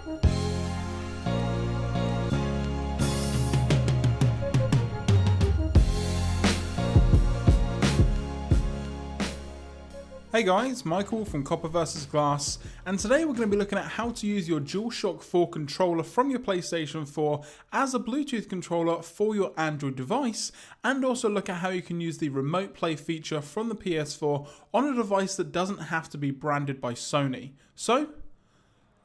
Hey guys, Michael from Copper vs Glass, and today we're going to be looking at how to use your DualShock 4 controller from your PlayStation 4 as a Bluetooth controller for your Android device, and also look at how you can use the remote play feature from the PS4 on a device that doesn't have to be branded by Sony. So,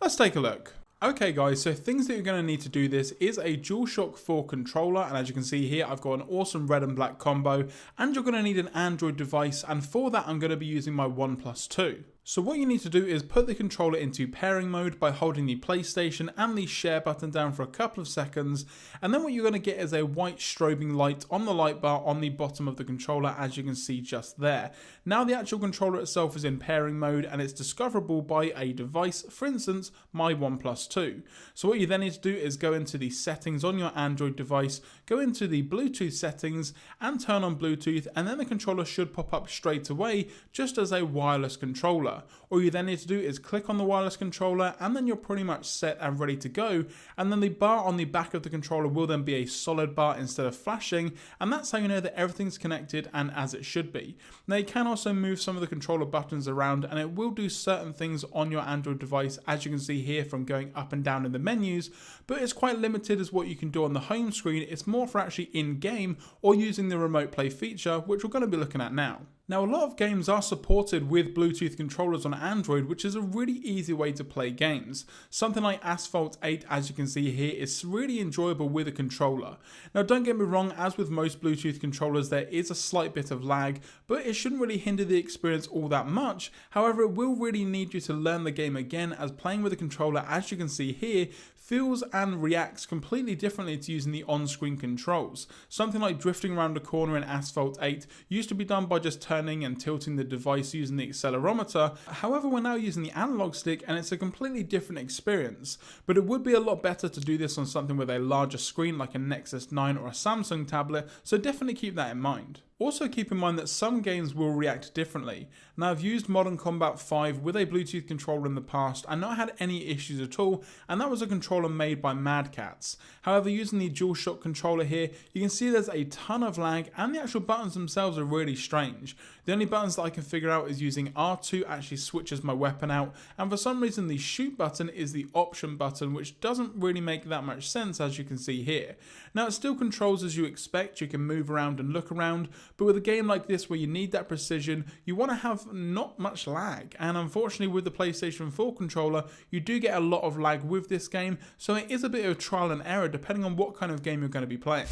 let's take a look. Okay guys, so things that you're going to need to do this is a DualShock 4 controller, and as you can see here I've got an awesome red and black combo, and you're going to need an Android device, and for that I'm going to be using my OnePlus 2. So what you need to do is put the controller into pairing mode by holding the PlayStation and the share button down for a couple of seconds, and then what you're going to get is a white strobing light on the light bar on the bottom of the controller, as you can see just there. Now the actual controller itself is in pairing mode and it's discoverable by a device, for instance my OnePlus 2. So what you then need to do is go into the settings on your Android device, go into the Bluetooth settings and turn on Bluetooth, and then the controller should pop up straight away just as a wireless controller. All you then need to do is click on the wireless controller, and then you're pretty much set and ready to go, and then the bar on the back of the controller will then be a solid bar instead of flashing, and that's how you know that everything's connected and as it should be. Now you can also move some of the controller buttons around, and it will do certain things on your Android device, as you can see here from going up and down in the menus, but it's quite limited as what you can do on the home screen. It's more for actually in-game or using the remote play feature, which we're going to be looking at now. Now a lot of games are supported with Bluetooth controllers on Android, which is a really easy way to play games. Something like Asphalt 8, as you can see here, is really enjoyable with a controller. Now don't get me wrong, as with most Bluetooth controllers there is a slight bit of lag, but it shouldn't really hinder the experience all that much. However, it will really need you to learn the game again, as playing with a controller, as you can see here, feels and reacts completely differently to using the on-screen controls. Something like drifting around a corner in Asphalt 8 used to be done by just turning and tilting the device using the accelerometer. However, we're now using the analog stick and it's a completely different experience. But it would be a lot better to do this on something with a larger screen like a Nexus 9 or a Samsung tablet, so definitely keep that in mind. Also keep in mind that some games will react differently. Now I've used Modern Combat 5 with a Bluetooth controller in the past and not had any issues at all, and that was a controller made by Mad Catz. However, using the DualShock controller here, you can see there's a ton of lag and the actual buttons themselves are really strange. The only buttons that I can figure out is using R2 actually switches my weapon out, and for some reason the shoot button is the option button, which doesn't really make that much sense, as you can see here. Now it still controls as you expect, you can move around and look around, but with a game like this where you need that precision, you want to have not much lag, and unfortunately with the PlayStation 4 controller you do get a lot of lag with this game, so it is a bit of trial and error depending on what kind of game you're going to be playing.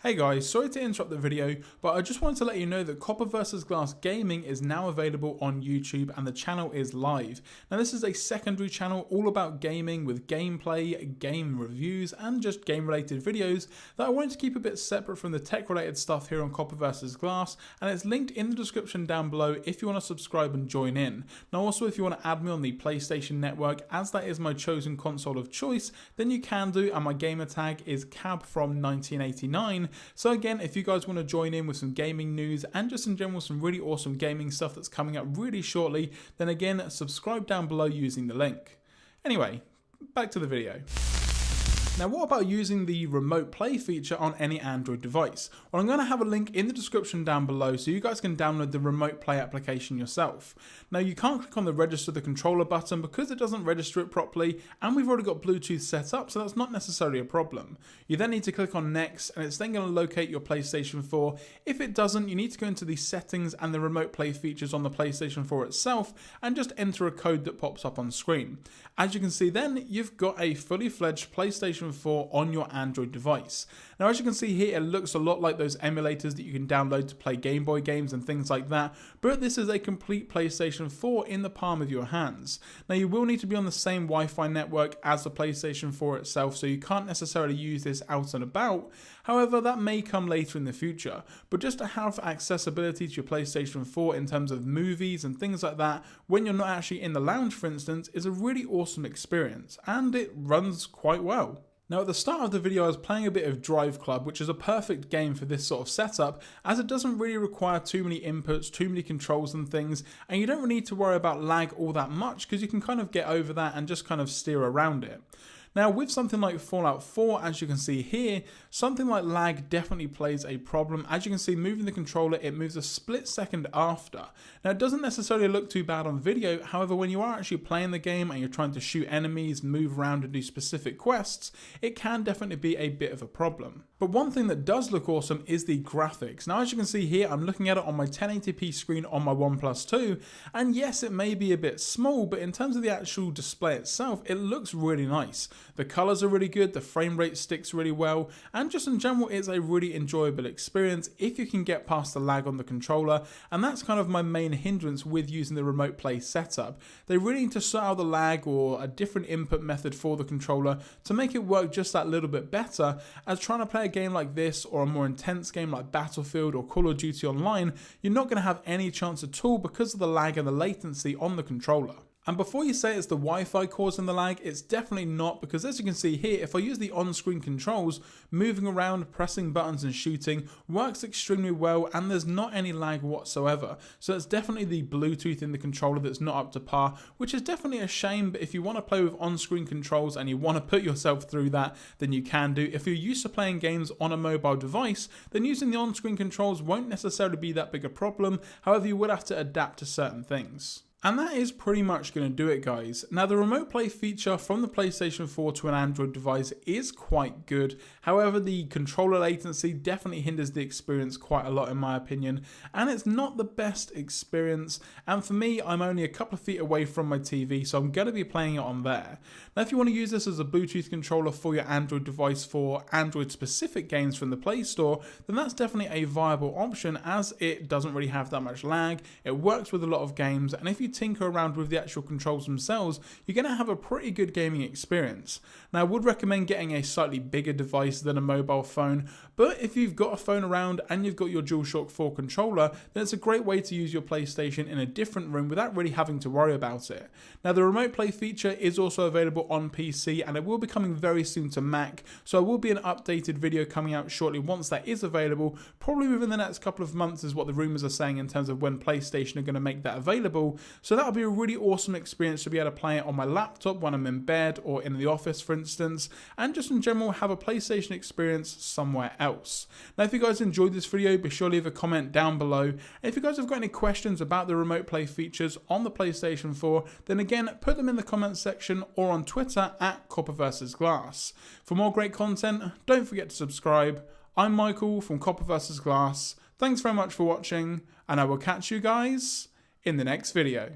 Hey guys, sorry to interrupt the video, but I just wanted to let you know that Copper vs Glass Gaming is now available on YouTube and the channel is live. Now this is a secondary channel all about gaming with gameplay, game reviews and just game related videos that I wanted to keep a bit separate from the tech related stuff here on Copper vs Glass, and it's linked in the description down below if you want to subscribe and join in. Now also if you want to add me on the PlayStation Network, as that is my chosen console of choice, then you can do, and my gamer tag is Cab from 1989. So again, if you guys want to join in with some gaming news and just in general some really awesome gaming stuff that's coming up really shortly, then again, subscribe down below using the link. Anyway, back to the video. Now what about using the remote play feature on any Android device? Well, I'm going to have a link in the description down below so you guys can download the remote play application yourself. Now you can't click on the register the controller button because it doesn't register it properly, and we've already got Bluetooth set up, so that's not necessarily a problem. You then need to click on next, and it's then going to locate your PlayStation 4. If it doesn't, you need to go into the settings and the remote play features on the PlayStation 4 itself and just enter a code that pops up on screen. As you can see then, you've got a fully fledged PlayStation 4 on your Android device. Now as you can see here, it looks a lot like those emulators that you can download to play Game Boy games and things like that, but this is a complete PlayStation 4 in the palm of your hands. Now you will need to be on the same Wi-Fi network as the PlayStation 4 itself, so you can't necessarily use this out and about. However, that may come later in the future, but just to have accessibility to your PlayStation 4 in terms of movies and things like that when you're not actually in the lounge, for instance, is a really awesome experience, and it runs quite well. Now at the start of the video I was playing a bit of Drive Club, which is a perfect game for this sort of setup as it doesn't really require too many inputs, too many controls and things, and you don't really need to worry about lag all that much because you can kind of get over that and just kind of steer around it. Now with something like Fallout 4, as you can see here, something like lag definitely plays a problem. As you can see, moving the controller, it moves a split second after. Now it doesn't necessarily look too bad on video, however when you are actually playing the game and you're trying to shoot enemies, move around and do specific quests, it can definitely be a bit of a problem. But one thing that does look awesome is the graphics. Now as you can see here, I'm looking at it on my 1080p screen on my OnePlus 2, and yes, it may be a bit small, but in terms of the actual display itself, it looks really nice. The colors are really good, the frame rate sticks really well, and just in general it's a really enjoyable experience if you can get past the lag on the controller, and that's kind of my main hindrance with using the remote play setup. They really need to sort out the lag or a different input method for the controller to make it work just that little bit better, as trying to play a game like this or a more intense game like Battlefield or Call of Duty Online, you're not going to have any chance at all because of the lag and the latency on the controller. And before you say it's the Wi-Fi causing the lag, it's definitely not, because as you can see here, if I use the on-screen controls, moving around, pressing buttons and shooting works extremely well and there's not any lag whatsoever. So it's definitely the Bluetooth in the controller that's not up to par, which is definitely a shame, but if you want to play with on-screen controls and you want to put yourself through that, then you can do. If you're used to playing games on a mobile device, then using the on-screen controls won't necessarily be that big a problem, however you will have to adapt to certain things. And that is pretty much going to do it, guys. Now the remote play feature from the PlayStation 4 to an Android device is quite good. However, the controller latency definitely hinders the experience quite a lot in my opinion, and it's not the best experience. And for me, I'm only a couple of feet away from my TV, so I'm going to be playing it on there. Now if you want to use this as a Bluetooth controller for your Android device for Android specific games from the Play Store, then that's definitely a viable option, as it doesn't really have that much lag, it works with a lot of games, and if you tinker around with the actual controls themselves, you're going to have a pretty good gaming experience. Now I would recommend getting a slightly bigger device than a mobile phone, but if you've got a phone around and you've got your DualShock 4 controller, then it's a great way to use your PlayStation in a different room without really having to worry about it. Now the remote play feature is also available on PC and it will be coming very soon to Mac, so there will be an updated video coming out shortly once that is available, probably within the next couple of months is what the rumors are saying in terms of when PlayStation are going to make that available. So that'll be a really awesome experience to be able to play it on my laptop when I'm in bed or in the office, for instance, and just in general have a PlayStation experience somewhere else. Now if you guys enjoyed this video, be sure to leave a comment down below. And if you guys have got any questions about the remote play features on the PlayStation 4, then again put them in the comments section or on Twitter at CopperVS.Glass. For more great content, don't forget to subscribe. I'm Michael from CopperVS.Glass. Thanks very much for watching, and I will catch you guys in the next video.